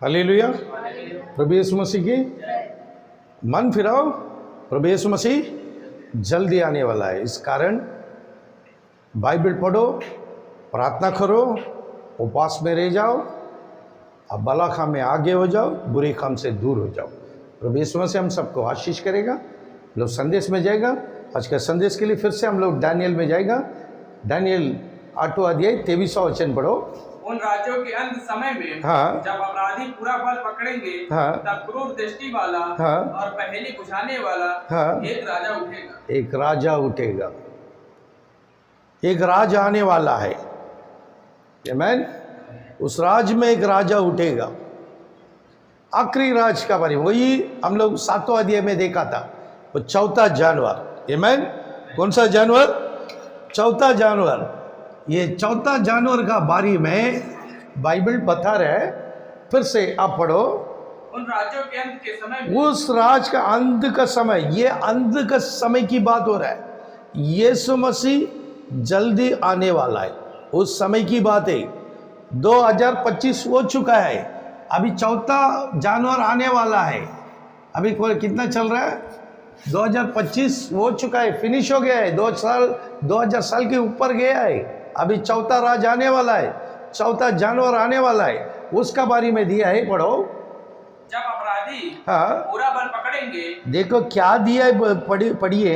Hallelujah. प्रभु यीशु मसीह की मन फिराओ। प्रभु यीशु मसीह जल्दी आने वाला है। इस कारण बाइबल पढ़ो, प्रार्थना करो, उपवास में रह जाओ, अब भला काम में आगे हो जाओ, बुरे काम से दूर हो जाओ। प्रभु यीशु मसीह हम सबको आशीष करेगा। लोग संदेश में जाएगा। आज का संदेश के लिए फिर से हम लोग दानियल में जाएगा। दानियल 8वां अध्याय 23वां वचन पढ़ो। उन राज्यों के अंत समय में हाँ, जब अपराधी पूरा फल पकड़ेंगे, हाँ, तब क्रूर दृष्टि वाला हाँ, और पहेली बुझाने वाला हाँ, एक राजा उठेगा। एक राजा उठेगा। एक राज आने वाला है। आमीन। उस राज में एक राजा उठेगा। आखिरी राज का बारे में वही हम लोग 7वां अध्याय में देखा था। वो चौथा जानवर। आमीन। कौन सा जानवर? चौथा जानवर। ये चौथा जानवर का बारे में बाइबल बता रहा है। फिर से आप पढ़ो। उन राज्यों के अंत के समय में उस राज का अंत का समय, ये अंत का समय की बात हो रहा है। यीशु मसीह जल्दी आने वाला है। उस समय की बात है। 2025 हो चुका है, अभी चौथा जानवर आने वाला है। अभी कितना चल रहा है? 2025 हो चुका है, फिनिश हो गया है। 2000 साल के ऊपर गया है। अभी चौथा राज आने वाला है, चौथा जानवर आने वाला है। उसका बारे में दिया है, पढ़ो। जब अपराधी हाँ, पूरा बल पकड़ेंगे, देखो क्या दिया है, पढ़िए।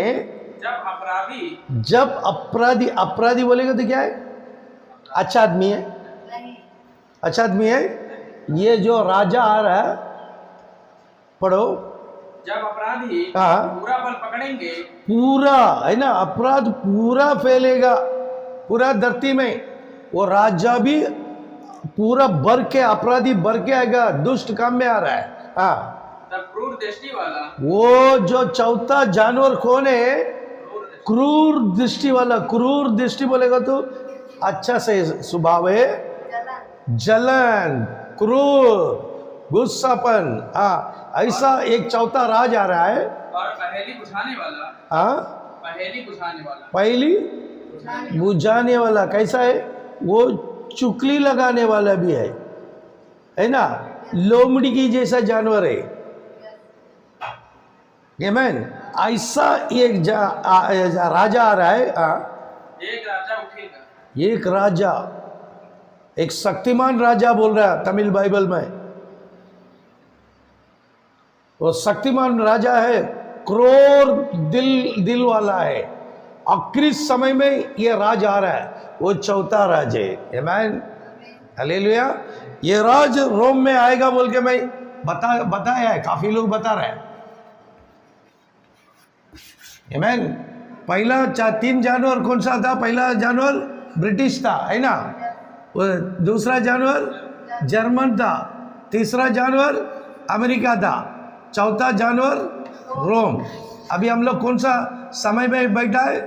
जब अपराधी, अपराधी बोलेगा तो क्या है? अच्छा आदमी है, अच्छा आदमी है। ये जो राजा आ रहा है, पढ़ो। जब अपराधी हाँ, पूरा बल पकड़ेंगे, पूरा है ना, अपराध पूरा फैलेगा पूरा धरती में। वो राजा भी पूरा भर के, अपराधी भर के आएगा, दुष्ट काम में आ रहा है। हाँ, तब क्रूर दृष्टि वाला, वो जो चौथा जानवर कौन है? क्रूर दृष्टि वाला। क्रूर दृष्टि बोलेगा तो अच्छा से स्वभाव है, जलन, क्रूर, गुस्सापन। हाँ, ऐसा एक चौथा राज आ रहा है। और पहेली बुझाने वाला, हाँ, पहेली बुझाने वाला, पहली बुझाने वाला कैसा है? वो चुकली लगाने वाला भी है ना, लोमड़ी की जैसा जानवर है। आमीन। ऐसा एक राजा आ रहा है। एक राजा उठेगा। एक राजा, एक शक्तिमान राजा बोल रहा है तमिल बाइबल में। वो शक्तिमान राजा है, क्रूर दिल वाला है। आखिरी समय में ये राज आ रहा है, वो चौथा राज है। आमीन, हालेलुया। ये राज रोम में आएगा बोल के मैं बताया है, काफी लोग बता रहे हैं। आमीन। पहला 3 जानवर कौन सा था? पहला जानवर ब्रिटिश था, है ना। वो दूसरा जानवर जर्मन था, तीसरा जानवर अमेरिका था, चौथा जानवर रोम। अभी हम लोग कौन सा समय में बैठा है?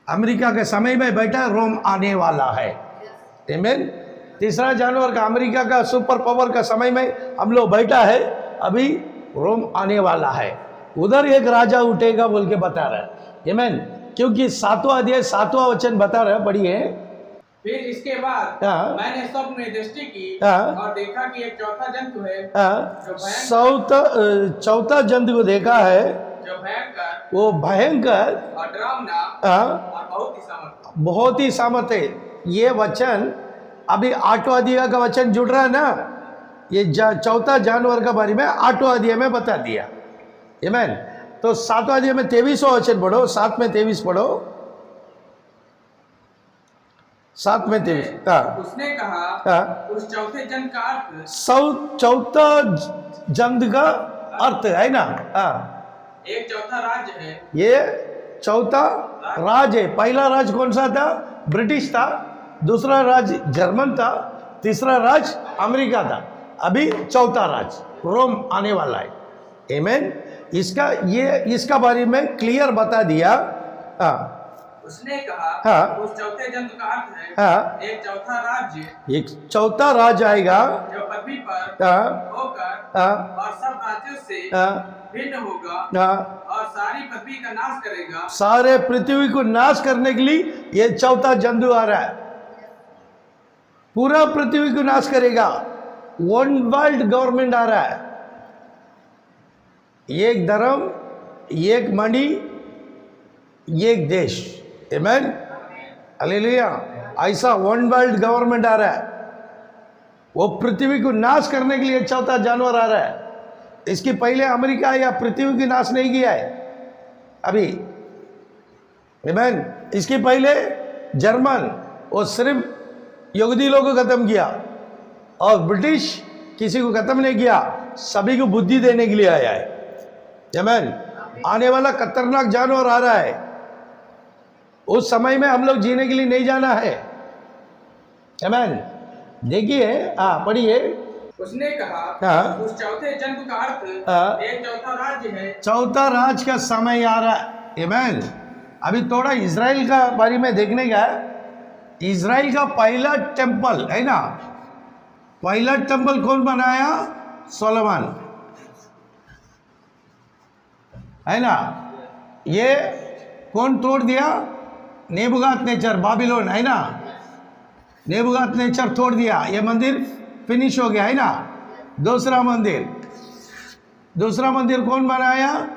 अमेरिका के समय में बैठा है। रोम आने वाला है। आमीन। तीसरा जानवर का, अमेरिका का सुपर पावर का समय में हम लोग बैठा है। अभी रोम आने वाला है। उधर एक राजा उठेगा बोल के बता रहा है। आमीन। क्योंकि 7वां अध्याय 7वां वचन बता रहा है, पढ़िए। फिर इसके बाद हाँ, मैंने स्वप्न में दृष्टि की, हाँ, और देखा कि एक चौथा जंतु है, चौथा जंतु को देखा है, जो भयंकर, वो भयंकर और डरावना, और बहुत ही सामर्थ्य है। ये वचन अभी 8वां अध्याय का वचन जुड़ रहा है ना। ये चौथा जानवर का बारे में 8वां अध्याय में बता दिया। आमीन। तो 7वां अध्याय में 23वां वचन पढ़ो। 7 में 23 पढ़ो। 7 में 23। उसने कहा, हाँ, उस चौथे जंतु का अर्थ, चौथा जंतु का अर्थ है ना। हाँ, एक चौथा राज्य है। ये चौथा राज है। पहला राज कौन सा था? ब्रिटिश था, दूसरा राज जर्मन था, तीसरा राज अमेरिका था। अभी चौथा राज रोम आने वाला है। आमीन। इसका बारे में क्लियर बता दिया। हाँ, उसने कहा, हाँ, उस चौथे जंतु का अर्थ है, हाँ, एक चौथा राज्य, एक चौथा राज आएगा जो पृथ्वी पर हाँ, होकर हाँ, और सब राज्यों से हाँ, भिन्न होगा, हाँ, और सारी पृथ्वी का नाश करेगा। सारे पृथ्वी को नाश करने के लिए ये चौथा जंतु आ रहा है। पूरा पृथ्वी को नाश करेगा। वन वर्ल्ड गवर्नमेंट आ रहा है, एक धर्म, एक मणि, एक देश। आमीन, हालेलुया। ऐसा वन वर्ल्ड गवर्नमेंट आ रहा है, वो पृथ्वी को नाश करने के लिए चौथा जानवर आ रहा है। इसके पहले अमेरिका या पृथ्वी की नाश नहीं किया है अभी। आमीन। इसके पहले जर्मन, वो सिर्फ यहूदी लोगों को खत्म किया, और ब्रिटिश किसी को खत्म नहीं किया, सभी को बुद्धि देने के लिए आया है। आमीन। आने वाला खतरनाक जानवर आ रहा है, उस समय में हम लोग जीने के लिए नहीं जाना है। आमीन। देखिए, पढ़िए। उसने कहा, हाँ। उस चौथे जन्म का अर्थ हाँ। एक चौथा राज्य है। चौथा राज का समय आ रहा है। आमीन। अभी थोड़ा इज़राइल का बारे में देखने का। इज़राइल का पहला टेंपल है ना, पहला टेंपल कौन बनाया? सोलोमन, है ना। ये कौन तोड़ दिया? नेबुकदनेस्सर, बाबिलोन, है ना। नेबुकदनेस्सर तोड़ दिया, ये मंदिर फिनिश हो गया, है ना। दूसरा मंदिर कौन बनाया?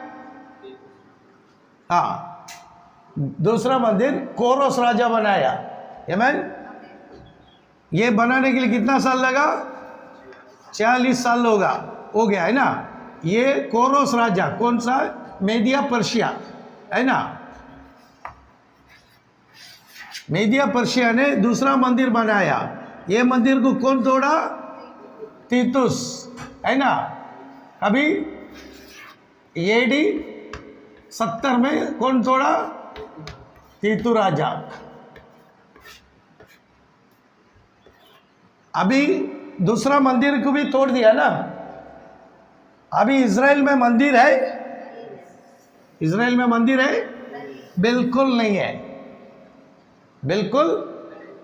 हाँ, दूसरा मंदिर कोरोस राजा बनाया। आमीन। ये बनाने के लिए कितना साल लगा? 40 साल हो गया, है ना। ये कोरोस राजा कौन सा? मेदिया पर्शिया, है ना। मेदिया पर्शिया ने दूसरा मंदिर बनाया। ये मंदिर को कौन तोड़ा? तीतुस, है ना। अभी एडी 70 में कौन तोड़ा? तीतु राजा। अभी दूसरा मंदिर को भी तोड़ दिया ना। अभी इज़राइल में मंदिर है? इज़राइल में मंदिर है? बिल्कुल नहीं है, बिल्कुल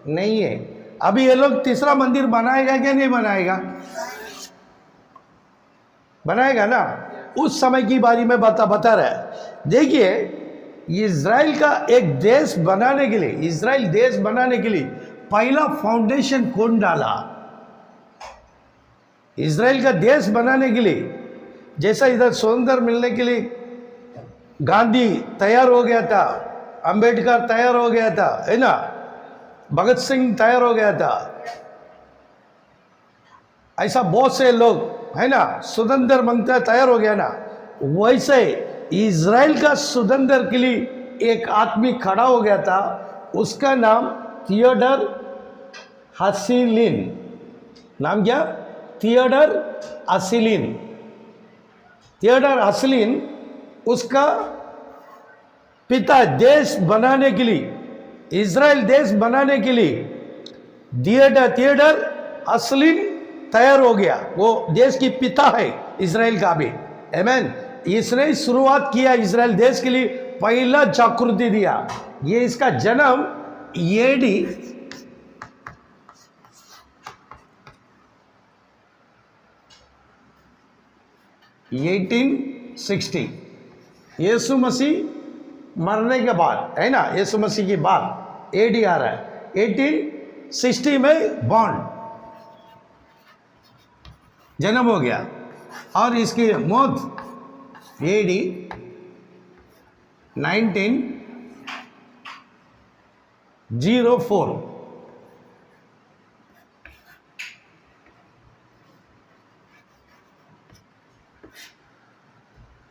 नहीं है। अभी ये लोग तीसरा मंदिर बनाएगा क्या? नहीं बनाएगा? बनाएगा ना। उस समय की बारी में बता रहा है। देखिए, इज़राइल का एक देश बनाने के लिए, इज़राइल देश बनाने के लिए पहला फाउंडेशन कौन डाला? इज़राइल का देश बनाने के लिए, जैसा इधर स्वतंत्र मिलने के लिए गांधी तैयार हो गया था, अंबेडकर तैयार हो गया था, है ना, भगत सिंह तैयार हो गया था, ऐसा बहुत से लोग, है ना, स्वतंत्र मांगता तैयार हो गया ना। वैसे इज़राइल का स्वतंत्र के लिए एक आदमी खड़ा हो गया था, उसका नाम थियोडर हसीलिन। नाम क्या? थियोडर हसीलिन। थियोडर हसीलिन उसका पिता देश बनाने के लिए, इज़राइल देश बनाने के लिए थियोडर हसीलिन तैयार हो गया। वो देश की पिता है इज़राइल का भी। आमीन। इसने शुरुआत किया इज़राइल देश के लिए, पहला जागृति दिया। ये इसका जन्म एडी 1860, यीशु मसीह मरने के बाद, है ना, यीशु मसीह के बाद एडी आ रहा है। 1860 में बॉर्न, जन्म हो गया, और इसकी मौत एडी 1904।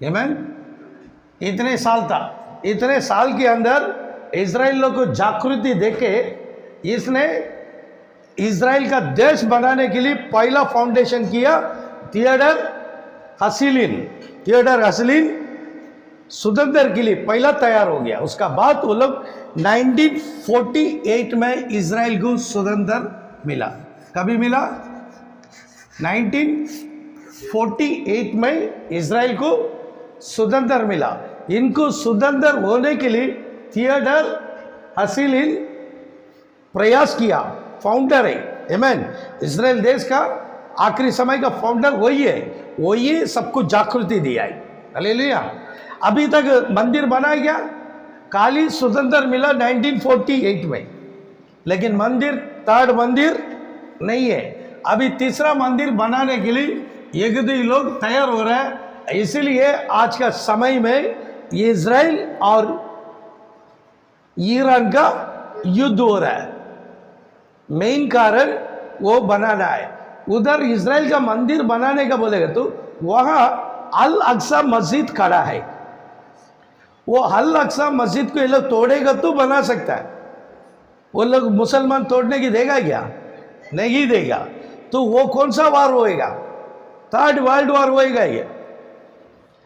आमीन। इतने साल था, इतने साल के अंदर इज़राइल लोग को जागृति देके इसने इज़राइल का देश बनाने के लिए पहला फाउंडेशन किया। थियोडर हसीलिन, थियोडर हसीलिन स्वतंत्र के लिए पहला तैयार हो गया। उसका बाद वो लोग 1948 में इज़राइल को स्वतंत्र मिला। कभी मिला? 1948 में इज़राइल को स्वतंत्र मिला। इनको स्वतंत्र होने के लिए थियोडर हसीलिन प्रयास किया, फाउंडर है। आमीन। इज़राइल देश का आखिरी समय का फाउंडर वही है, वही सबको जागृति दिया है। हालेलुया। अभी तक मंदिर बनाया गया, काली स्वतंत्र मिला 1948 में, लेकिन मंदिर, थर्ड मंदिर नहीं है। अभी तीसरा मंदिर बनाने के लिए यहूदी लोग तैयार हो रहे हैं। इसीलिए आज का समय में इजराइल और ईरान का युद्ध हो रहा है। मेन कारण वो बनाना है। उधर इजराइल का मंदिर बनाने का बोलेगा तो वहां अल अक्सा मस्जिद खड़ा है। वो अल अक्सा मस्जिद को ये लोग तोड़ेगा तो बना सकता है। वो लोग मुसलमान तोड़ने की देगा क्या? नहीं देगा। तो वो कौन सा वार होएगा? थर्ड वर्ल्ड वार होएगा ये।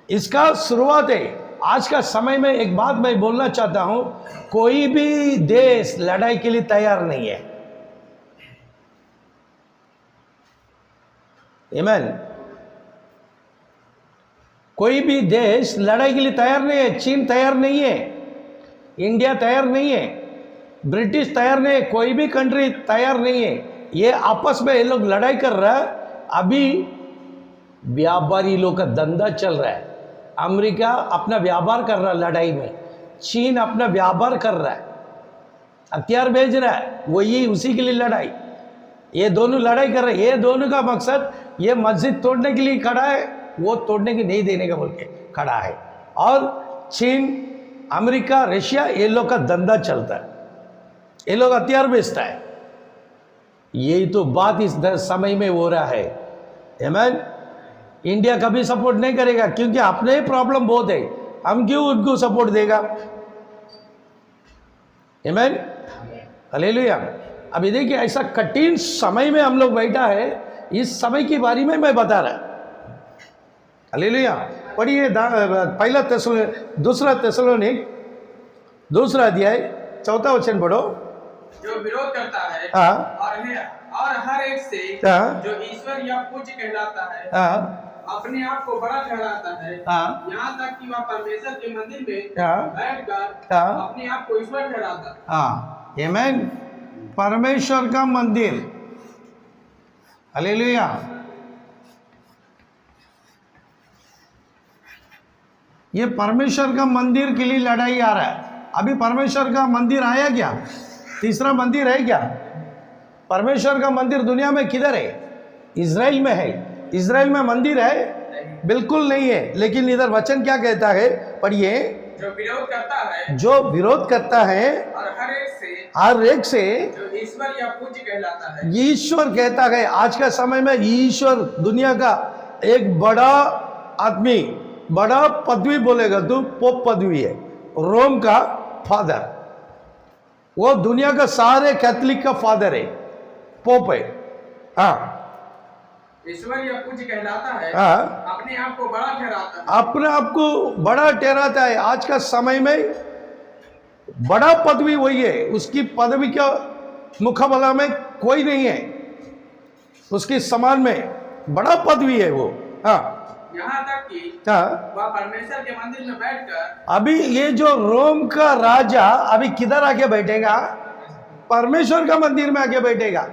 इसका शुरुआत है। आज का समय में एक बात मैं बोलना चाहता हूं, कोई भी देश लड़ाई के लिए तैयार नहीं है। आमीन। कोई भी देश लड़ाई के लिए तैयार नहीं है। चीन तैयार नहीं है, इंडिया तैयार नहीं है, ब्रिटिश तैयार नहीं है, कोई भी कंट्री तैयार नहीं है। ये आपस में ये लोग लड़ाई कर रहा है। अभी व्यापारी लोग का धंधा चल रहा है। अमेरिका अपना व्यापार कर रहा है लड़ाई में, चीन अपना व्यापार कर रहा है, हथियार भेज रहा है, वही उसी के लिए लड़ाई। ये दोनों लड़ाई कर रहे हैं। ये दोनों का मकसद ये मस्जिद तोड़ने के लिए खड़ा है, वो तोड़ने की नहीं देने का बोल के खड़ा है। और चीन, अमेरिका, रशिया, ये लोग का धंधा चलता है, ये लोग हथियार बेचता है। यही तो बात इस समय में हो रहा है। आमीन। इंडिया कभी सपोर्ट नहीं करेगा क्योंकि अपने ही प्रॉब्लम बहुत है। हम क्यों उनको सपोर्ट देगा? आमीन। हालेलुया। अभी देखिए ऐसा कठिन समय में हम लोग बैठा है। इस समय के बारे में मैं बता रहा। हालेलुया। पढ़िए पहला दूसरा तेसलोनिक दूसरा अध्याय 4वां वचन पढ़ो। जो विरोध करता है हाँ। और हर एक से हाँ। जो ईश्वर या पूज्य कहलाता है, हाँ। अपने आप को बड़ा ठहराता है, हाँ। यहाँ तक कि वह परमेश्वर के मंदिर में हाँ। बैठकर हाँ। अपने आप को ईश्वर ठहराता है। हाँ। आमीन। परमेश्वर का मंदिर। हालेलुया। ये परमेश्वर का मंदिर के लिए लड़ाई आ रहा है। अभी परमेश्वर का मंदिर आया क्या? तीसरा मंदिर है क्या? परमेश्वर का मंदिर दुनिया में किधर है? इजराइल में है। इजराइल में मंदिर है? बिल्कुल नहीं है। लेकिन इधर वचन क्या कहता है? पढ़िए। जो विरोध करता है, जो विरोध करता है और हर एक से जो ईश्वर या पूज्य कहलाता है। ईश्वर कहता है। आज का समय में ईश्वर दुनिया का एक बड़ा आदमी, बड़ा पदवी बोलेगा तो पोप पदवी है, रोम का फादर। वो दुनिया का सारे कैथोलिक का फादर है, पोप है। हाँ। ईश्वर या पूज्य कहलाता है। हाँ। अपने आप को बड़ा ठहराता है। अपने आप को बड़ा ठहराता है। आज का समय में बड़ा पदवी वही है। उसकी पदवी का मुकाबला में कोई नहीं है। उसके समान में बड़ा पदवी है वो। हाँ। यहाँ तक कि हाँ। वह परमेश्वर के मंदिर में बैठकर अभी ये जो रोम का राजा अभी किधर आके बैठेगा? परमेश्वर का मंदिर में आके बैठेगा।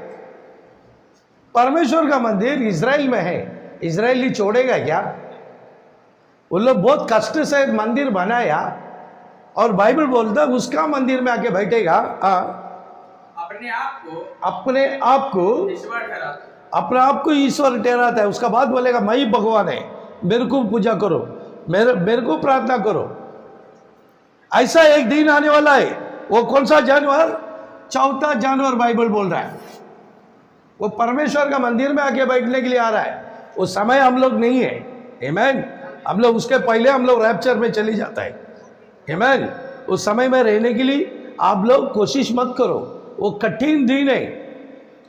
परमेश्वर का मंदिर इजराइल में है। इजराइली छोड़ेगा क्या? उन लोग बहुत कष्ट से मंदिर बनाया और बाइबल बोलता है उसका मंदिर में आके बैठेगा। अपने आप को ईश्वर ठहराता है। अपने आप को ईश्वर ठहराता है। उसका बाद बोलेगा मैं ही भगवान है, मेरे को पूजा करो, मेरे को प्रार्थना करो। ऐसा एक दिन आने वाला है। वो कौन सा जानवर? चौथा जानवर बाइबल बोल रहा है। वो परमेश्वर का मंदिर में आके बैठने के लिए आ रहा है। वो समय हम लोग नहीं है। आमीन। हम लोग उसके पहले हम लोग रैप्चर में चली जाता है। आमीन। उस समय में रहने के लिए आप लोग कोशिश मत करो। वो कठिन दिन है।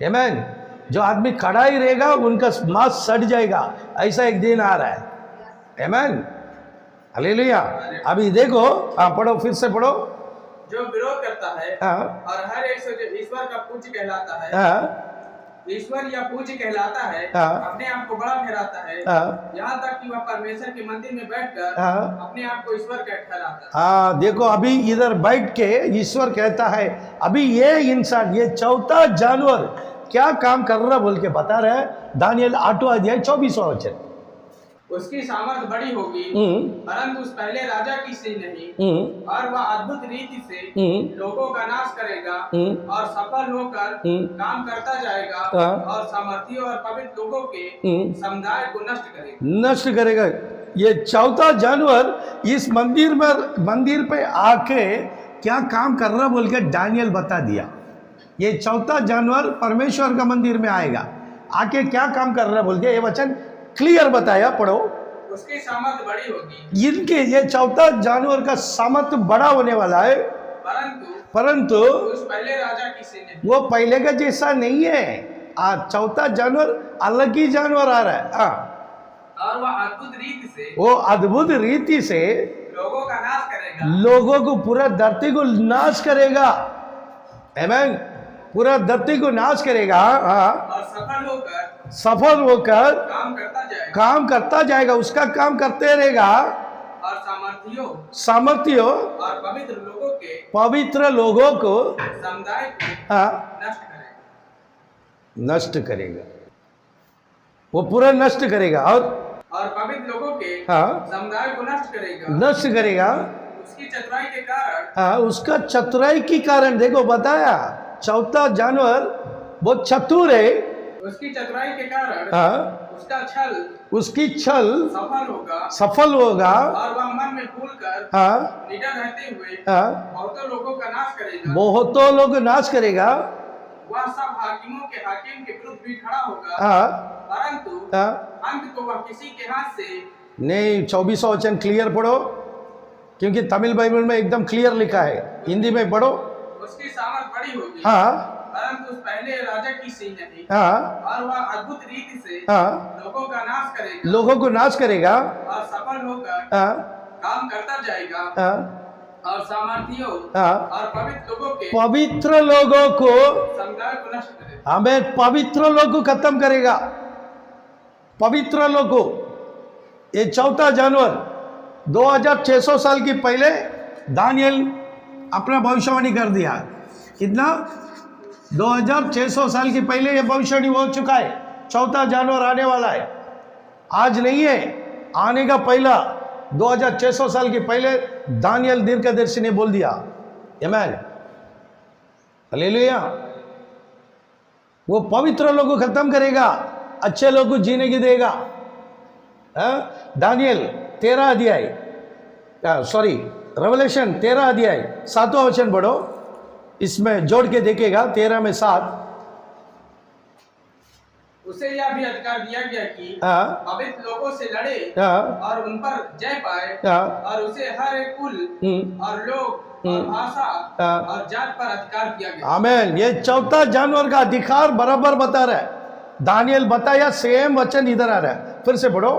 आमीन। जो आदमी खड़ा ही रहेगा उनका मांस सड़ जाएगा। ऐसा एक दिन आ रहा है। आमीन। हालेलुया। अभी देखो। हाँ, पढ़ो, फिर से पढ़ो। जो विरोध करता है हाँ। और हर एक से जो ईश्वर का पूज्य कहलाता है, हाँ। ईश्वर या पूज्य कहलाता है, हाँ। अपने आप को बड़ा ठहराता है। हाँ। यहाँ तक कि वह परमेश्वर के मंदिर में बैठकर हाँ। अपने आप को ईश्वर का ठहराता है। हाँ, देखो अभी इधर बैठ के ईश्वर कहता है। अभी ये इंसान, ये चौथा जानवर क्या काम कर रहा बोल के बता रहा है। दानियल 8वां अध्याय 24वां वचन। उसकी सामर्थ बड़ी होगी, परंतु उस पहले राजा की सी नहीं। और वह अद्भुत रीति से लोगों का नाश करेगा और सफल होकर काम करता जाएगा और सामर्थियों और पवित्र लोगों के समुदाय को नष्ट करेगा। ये चौथा जानवर इस मंदिर पे आके क्या काम कर रहा बोल के दानियल बता दिया। ये चौथा जानवर परमेश्वर का मंदिर में आएगा, आके क्या काम कर रहा बोल के ये वचन क्लियर बताया, पढ़ो। उसकी सामर्थ बड़ी होगी। इनके ये चौथा जानवर का सामर्थ बड़ा होने वाला है, परंतु उस पहले राजा की से नहीं। वो पहले का जैसा नहीं है। चौथा जानवर अलग ही जानवर आ रहा है। और वह अद्भुत रीति से, वो अद्भुत रीति से लोगों का नाश करेगा, लोगों को पूरा धरती को नाश करेगा। आमीन। पूरा धरती को नाश करेगा। और सफल होकर काम करता जाएगा। उसका काम करते रहेगा। और सामर्थियों और पवित्र लोगों को समुदाय को नष्ट करेगा। वो पूरा नष्ट करेगा और पवित्र लोगों के समुदाय को नष्ट करेगा। उसकी चतुराई के कारण, उसका चतुराई के कारण, देखो बताया चौथा जानवर बहुत चतुर है। उसकी चतुराई के कारण उसकी छल सफल होगा और वह मन में भूलकर निडर रहते हुए बहुतों लोगों का नाश करेगा। बहुतों लोग नाश करेगा। वह सब हाकिमों के हाकिम के विरुद्ध भी खड़ा होगा, परंतु अंत को वह किसी के हाथ से नहीं। 24वां वचन क्लियर पढ़ो, क्योंकि तमिल बाइबल में एकदम क्लियर लिखा है, हिंदी में पढ़ो। उसकी सामर्थ बड़ी होगी, परंतु उस पहले राजा की सी नहीं। और वह अद्भुत रीति से लोगों का नाश करेगा और सफल होकर काम करता जाएगा और सामर्थियों और पवित्र लोगों को समुदाय को नष्ट करेगा। हमें पवित्र लोगों को खत्म करेगा। पवित्र लोगों को। ये चौथा जानवर 2600 साल की पहले दानियल अपना भविष्यवाणी कर दिया। कितना? 2600 साल की पहले ये भविष्यवाणी हो चुका है। चौथा जानवर आने वाला है, आज नहीं है, आने का पहला 2600 साल के पहले दानियल दीर्घदर्शी ने बोल दिया। आमीन, हालेलुया। वो पवित्र लोगों को खत्म करेगा, अच्छे लोगों को जीने की देगा। दानियल 13 अध्याय, सॉरी रेवलेशन 13 अध्याय 7वां वचन पढ़ो, इसमें जोड़ के देखेगा 13 में 7। उसे यह भी अधिकार दिया गया कि पवित्र लोगों से लड़े और उन पर जय पाए, और उसे हर एक कुल और लोग और भाषा और जात पर अधिकार दिया गया। आमीन। ये चौथा जानवर का अधिकार बराबर बता रहा है। दानियल बताया, सेम वचन इधर आ रहा है, फिर से पढ़ो।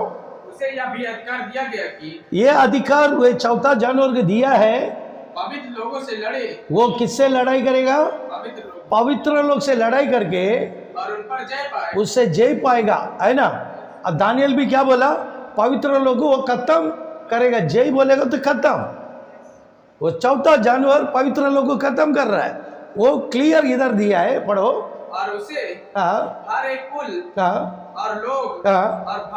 उसे यह भी अधिकार दिया गया कि ये अधिकार वे चौथा जानवर को दिया है, पवित्र लोगों से लड़े। वो किससे लड़ाई करेगा? पवित्र लोग से लड़ाई करके और उन पर जय पाए, उससे जय पाएगा, है ना। अब दानियल भी क्या बोला? पवित्र लोगों को वो खत्म करेगा। जय बोलेगा तो खत्म। वो चौथा जानवर पवित्र लोगों को खत्म कर रहा है, वो क्लियर इधर दिया है, पढ़ो। और उसे हर एक कुल और लोग और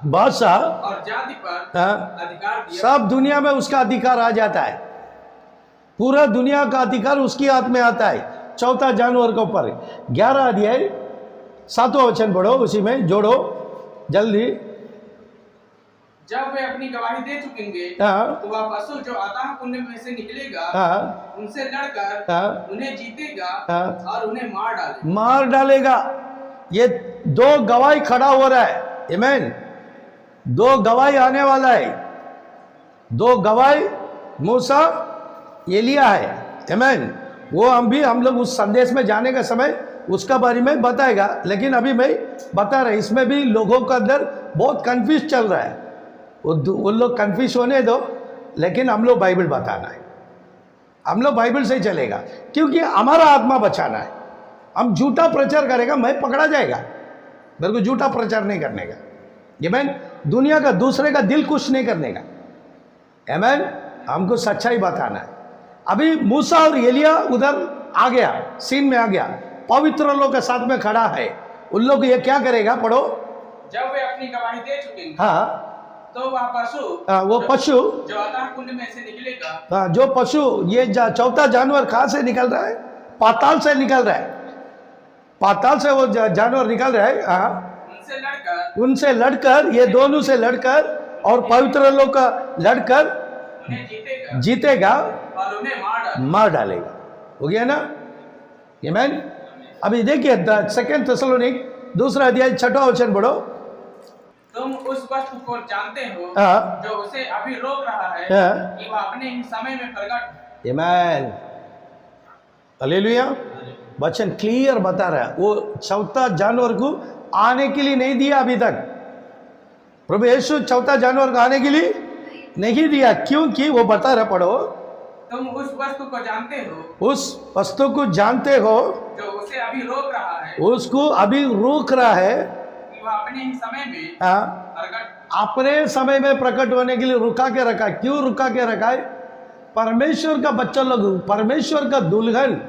भाषा और जाति पर अधिकार दिया। सब दुनिया में उसका अधिकार आ जाता है। पूरा दुनिया का अधिकार उसकी हाथ में आता है, चौथा जानवर के ऊपर। 11 अध्याय 7वां वचन पढ़ो, उसी में जोड़ो जल्दी। जब वे अपनी गवाही दे चुकेंगे तो वह पशु जो अतः पुण्य में से निकलेगा उनसे लड़कर उन्हें जीतेगा और उन्हें मार डालेगा। ये 2 गवाही खड़ा हो रहा है। आमीन। 2 गवाही आने वाला है। 2 गवाही मूसा एलिया है। आमीन। वो हम लोग उस संदेश में जाने का समय उसका बारे में बताएगा, लेकिन अभी मैं बता रहा, इसमें भी लोगों का अंदर बहुत कंफ्यूज चल रहा है। वो लोग कंफ्यूज होने दो, लेकिन हम लोग बाइबल बताना है। हम लोग बाइबल से चलेगा, क्योंकि हमारा आत्मा बचाना है। हम झूठा प्रचार करेगा, मैं पकड़ा जाएगा। मेरे को झूठा प्रचार नहीं करने का। आमीन। दुनिया का, दूसरे का दिल खुश नहीं करने का। आमीन। हमको सच्चाई बताना है। अभी मूसा और एलिया उधर आ गया, सीन में आ गया, पवित्र लोग के साथ में खड़ा है। उन लोग ये क्या करेगा? पढ़ो। जब वे अपनी गवाही दे चुकेंगे, हाँ तो वह पशु, वो पशु, जो अतः कुंड में से निकलेगा, हाँ जो पशु, ये चौथा जानवर कहाँ से निकल रहा है? पाताल से निकल रहा है, पाताल से वो जानवर निकल रहा है। हाँ उनसे लड़कर ये दोनों से लड़कर और पवित्र लोग का लड़कर उन्हें जीतेगा और उन्हें मार डालेगा। हो गया ना? आमीन। अभी देखिए 2 थिस्सलुनीक 2 अध्याय 6वां वचन पढ़ो। तुम उस वस्तु को जानते हो जो उसे अभी रोक रहा है कि वह अपने ही समय में प्रकट। आमीन, हालेलुया। वचन क्लियर बता रहा है, वो चौथा जानवर को आने के लिए नहीं दिया अभी तक। प्रभु यीशु चौथा जानवर को आने के लिए नहीं दिया, क्योंकि वो बता रहा, पढ़ो। तुम उस वस्तु को जानते हो, उस वस्तु को जानते हो जो उसे अभी रोक रहा है, उसको अभी रोक रहा है कि वह अपने ही समय में प्रकट, अपने समय में प्रकट होने के लिए रुका के रखा है। क्यों रुका के रखा है? परमेश्वर का बच्चा लोग, परमेश्वर का दुल्हन,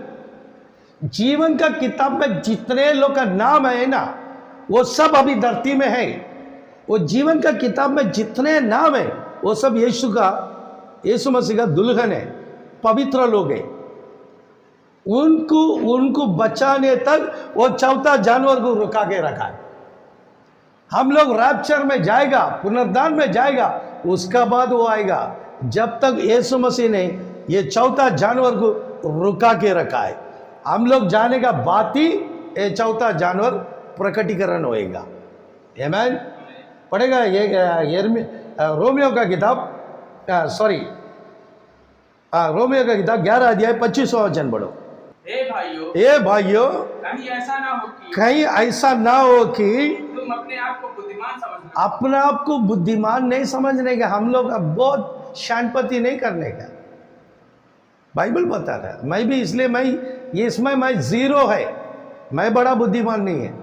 जीवन का किताब में जितने लोग का नाम है ना, वो सब अभी धरती में है। वो जीवन का किताब में जितने नाम है वो सब यीशु मसीह का दुल्हन है, पवित्र लोग है। उनको बचाने तक वो चौथा जानवर को रुका के रखा है। हम लोग रैप्चर में जाएगा, पुनरुद्धान में जाएगा, उसका बाद वो आएगा। जब तक यीशु मसीह ने ये चौथा जानवर को रुका के रखा है, हम लोग जाने का बात ही ये चौथा जानवर प्रकटीकरण होएगा। आमीन। पढ़ेगा ये रोमियो का किताब, रोमियो का किताब 11 अध्याय 25वां वचन पढ़ो। हे भाइयों, कहीं ऐसा ना हो कि तुम अपने आप को बुद्धिमान समझ लो। अपने आप को बुद्धिमान नहीं समझने का, हम लोग अब बहुत शानपति नहीं करने का। बाइबल बता रहा है, मैं भी इसलिए इसमें मैं 0 है, मैं बड़ा बुद्धिमान नहीं है।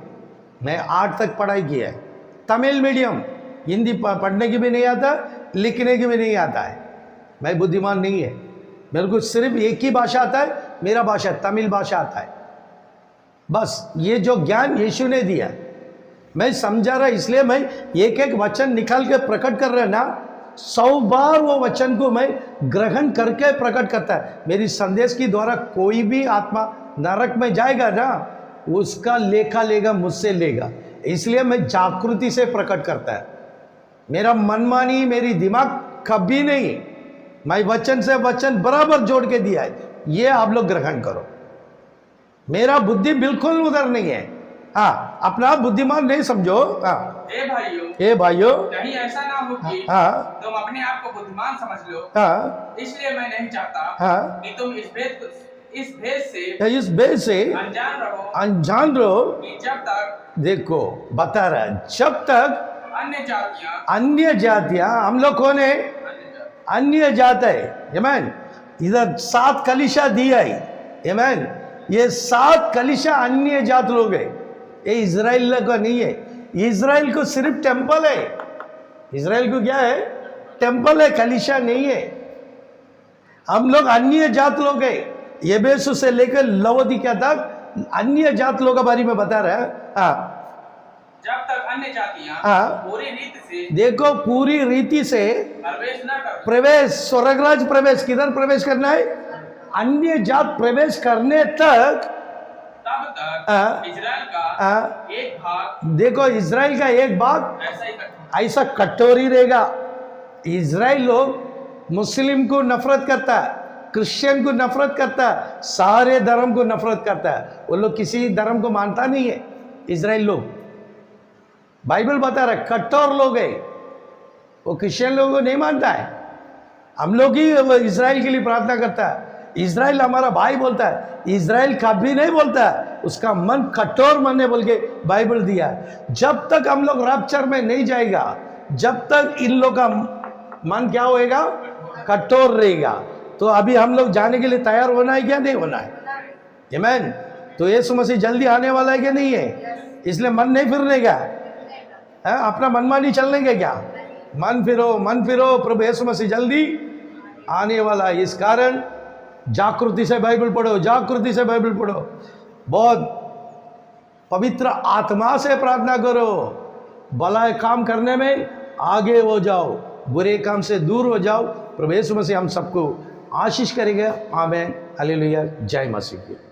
मैं 8 तक पढ़ाई किया है, तमिल मीडियम, हिंदी पढ़ने की भी नहीं आता, लिखने की भी नहीं आता है। मैं बुद्धिमान नहीं है, मेरे को सिर्फ एक ही भाषा आता है, मेरा भाषा तमिल भाषा आता है। बस ये जो ज्ञान यीशु ने दिया मैं समझा रहा, इसलिए मैं एक वचन निकाल के प्रकट कर रहा ना, 100 बार वो वचन को मैं ग्रहण करके प्रकट करता है। मेरी संदेश के द्वारा कोई भी आत्मा नरक में जाएगा ना, उसका लेखा लेगा, मुझसे लेगा। इसलिए मैं जागृति से प्रकट करता है। मेरा मनमानी, मेरी दिमाग कभी नहीं, मैं वचन से वचन बराबर जोड़ के दिया है, ये आप लोग ग्रहण करो। मेरा बुद्धि बिल्कुल उधर नहीं है। हाँ, अपना बुद्धिमान नहीं समझो। हाँ, ए भाइयों, कहीं ऐसा ना हो कि तुम अपने आप को बुद्धिमान समझ लो। इसलिए मैं नहीं चाहता कि तुम इस भेद से अनजान रहो कि जब तक, देखो बता रहा है, जब तक अन्य जातियां, हम लोग कौन है? अन्य जात है। आमीन। इधर 7 कलीसिया दी है। आमीन। ये 7 कलीसिया अन्य जात लोग है, ये इजराइल का नहीं है। इजराइल को सिर्फ टेंपल है। इजराइल को क्या है? टेंपल है, कलीसिया नहीं है। हम लोग अन्य जात लोग है। एबेसु से लेकर लवोदिकिया तक अन्य जात लोगों के बारे में बता रहा है। जब तक अन्य जातियां पूरी रीति से, देखो पूरी रीति से प्रवेश न कर, प्रवेश, स्वर्गराज प्रवेश, किधर प्रवेश करना है? अन्य जात प्रवेश करने तक, तब तक इजराइल का एक भाग, देखो इजराइल का एक भाग ऐसा कठोर ही रहेगा। इजराइल लोग मुस्लिम को नफरत करता है, क्रिश्चियन को नफरत करता है, सारे धर्म को नफरत करता है। वो लोग किसी धर्म को मानता नहीं है। इजराइल लोग, बाइबल बता रहा है, कठोर लोग है। वो क्रिश्चियन लोगों को नहीं मानता है। हम लोग ही इजराइल के लिए प्रार्थना करता है। इजराइल हमारा भाई बोलता है। इजराइल कभी नहीं बोलता है, उसका मन कठोर मन है बोल के बाइबल दिया है। जब तक हम लोग रैप्चर में नहीं जाएगा, जब तक इन लोग का मन क्या होएगा? कठोर रहेगा। तो अभी हम लोग जाने के लिए तैयार होना है क्या? नहीं होना है। आमीन। तो यीशु मसीह जल्दी आने वाला है कि नहीं है? इसलिए मन नहीं फिरने का, अपना मनमानी चलने का क्या? मन फिरो, प्रभु यीशु मसीह जल्दी आने वाला है। इस कारण जागृति से बाइबल पढ़ो, जागृति से बाइबल पढ़ो, बहुत पवित्र आत्मा से प्रार्थना करो। भला काम करने में आगे हो जाओ, बुरे काम से दूर हो जाओ। प्रभु यीशु मसीह हम सबको आशीष करेगा। आमीन, हालेलुया, जय मसीह की।